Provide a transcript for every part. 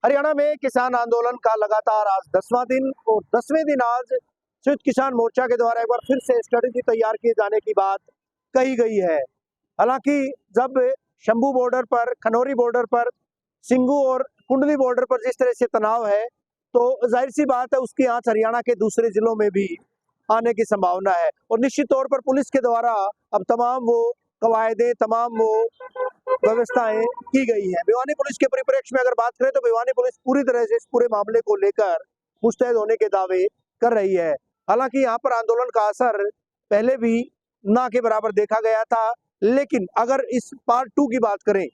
हरियाणा में किसान आंदोलन का लगातार आज 10वां दिन और 10वें दिन आज संयुक्त किसान मोर्चा के द्वारा एक बार फिर से स्ट्रेटेजी तैयार किए जाने की बात कही गई है। हालांकि जब शंभू बॉर्डर पर, खनौरी बॉर्डर पर, सिंगू और कुंडली बॉर्डर पर जिस तरह से तनाव है, तो जाहिर सी बात है उसकी आंच हरियाणा के दूसरे जिलों में भी आने की संभावना है। और निश्चित तौर पर पुलिस के द्वारा अब तमाम वो कवायदे, तमाम वो व्यवस्थाएं की गई हैं। भिवानी पुलिस के परिप्रेक्ष्य में अगर बात करें तो भिवानी पुलिस पूरी तरह से इस पूरे मामले को लेकर मुस्तैद होने के दावे कर रही है। हालांकि यहाँ पर आंदोलन का असर पहले भी ना के बराबर देखा गया था, लेकिन अगर इस पार्ट 2 की बात करें,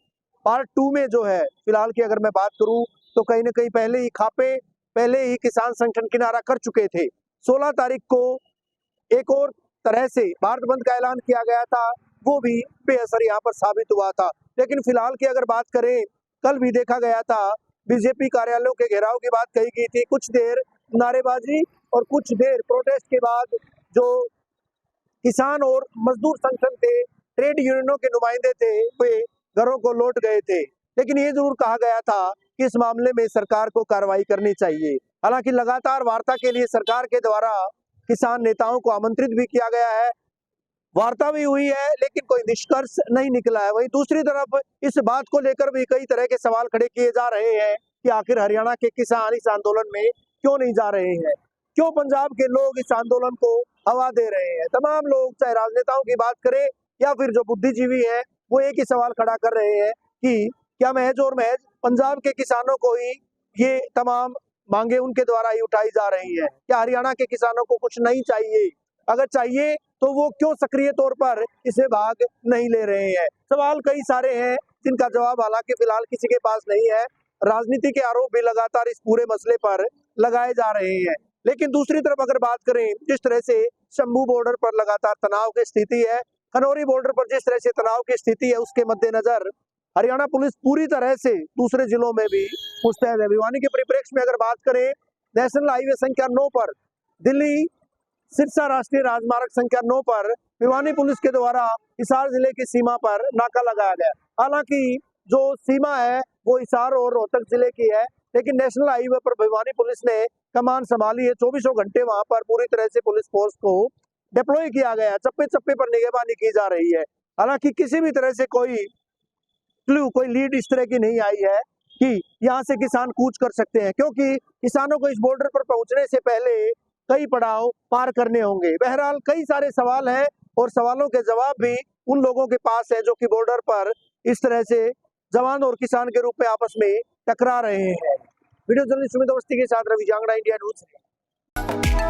पार्ट 2 में जो है फिलहाल की अगर मैं बात करूं तो कहीं ना कहीं पहले ही किसान संगठन किनारा कर चुके थे। 16 तारीख को एक और तरह से भारत बंद का ऐलान किया गया था, वो भी बेअसर यहाँ पर साबित हुआ था। लेकिन फिलहाल की अगर बात करें, कल भी देखा गया था बीजेपी कार्यालयों के घेराव की बात कही गई थी। कुछ देर नारेबाजी और कुछ देर प्रोटेस्ट के बाद जो किसान और मजदूर संगठन थे, ट्रेड यूनियनों के नुमाइंदे थे, वे घरों को लौट गए थे। लेकिन ये जरूर कहा गया था कि इस मामले में सरकार को कार्रवाई करनी चाहिए। हालांकि लगातार वार्ता के लिए सरकार के द्वारा किसान नेताओं को आमंत्रित भी किया गया है, वार्ता भी हुई है, लेकिन कोई निष्कर्ष नहीं निकला है। वहीं दूसरी तरफ इस बात को लेकर भी कई तरह के सवाल खड़े किए जा रहे हैं कि आखिर हरियाणा के किसान इस आंदोलन में क्यों नहीं जा रहे हैं, क्यों पंजाब के लोग इस आंदोलन को हवा दे रहे हैं। तमाम लोग, चाहे राजनेताओं की बात करें या फिर जो बुद्धिजीवी हैं, वो एक ही सवाल खड़ा कर रहे हैं कि क्या महज और महज पंजाब के किसानों को ही ये तमाम मांगे उनके द्वारा ही उठाई जा रही है? क्या हरियाणा के किसानों को कुछ नहीं चाहिए? अगर चाहिए तो वो क्यों सक्रिय तौर पर इसमें भाग नहीं ले रहे हैं? सवाल कई सारे हैं जिनका जवाब हालांकि फिलहाल किसी के पास नहीं है। राजनीति के आरोप भी लगातार इस पूरे मसले पर लगाए जा रहे हैं। लेकिन दूसरी तरफ अगर बात करें, जिस तरह से शंभू बॉर्डर पर लगातार तनाव की स्थिति है, खनौरी बॉर्डर पर जिस तरह से तनाव की स्थिति है, उसके मद्देनजर हरियाणा पुलिस पूरी तरह से दूसरे जिलों में भी मुस्तैद है। भिवानी के परिप्रेक्ष्य में अगर बात करें, नेशनल हाईवे संख्या 9 पर, दिल्ली सिरसा राष्ट्रीय राजमार्ग संख्या 9 पर भिवानी पुलिस के द्वारा हिसार जिले की सीमा पर नाका लगाया गया। हालांकि जो सीमा है वो हिसार और रोहतक जिले की है, लेकिन नेशनल हाईवे पर भिवानी पुलिस ने कमान संभाली है। 24 घंटे वहां पर पूरी तरह से पुलिस फोर्स को डिप्लॉय किया गया है, चप्पे चप्पे पर निगरानी की जा रही है। हालांकि किसी भी तरह से कोई लीड इस तरह की नहीं आई है कि यहाँ से किसान कूच कर सकते हैं, क्योंकि किसानों को इस बॉर्डर पर पहुंचने से पहले कई पड़ाव पार करने होंगे। बहरहाल कई सारे सवाल हैं और सवालों के जवाब भी उन लोगों के पास है जो कि बॉर्डर पर इस तरह से जवान और किसान के रूप में आपस में टकरा रहे हैं। वीडियो जर्नलिस्ट सुमित अवस्थी के साथ रवि जांगड़ा, इंडिया न्यूज।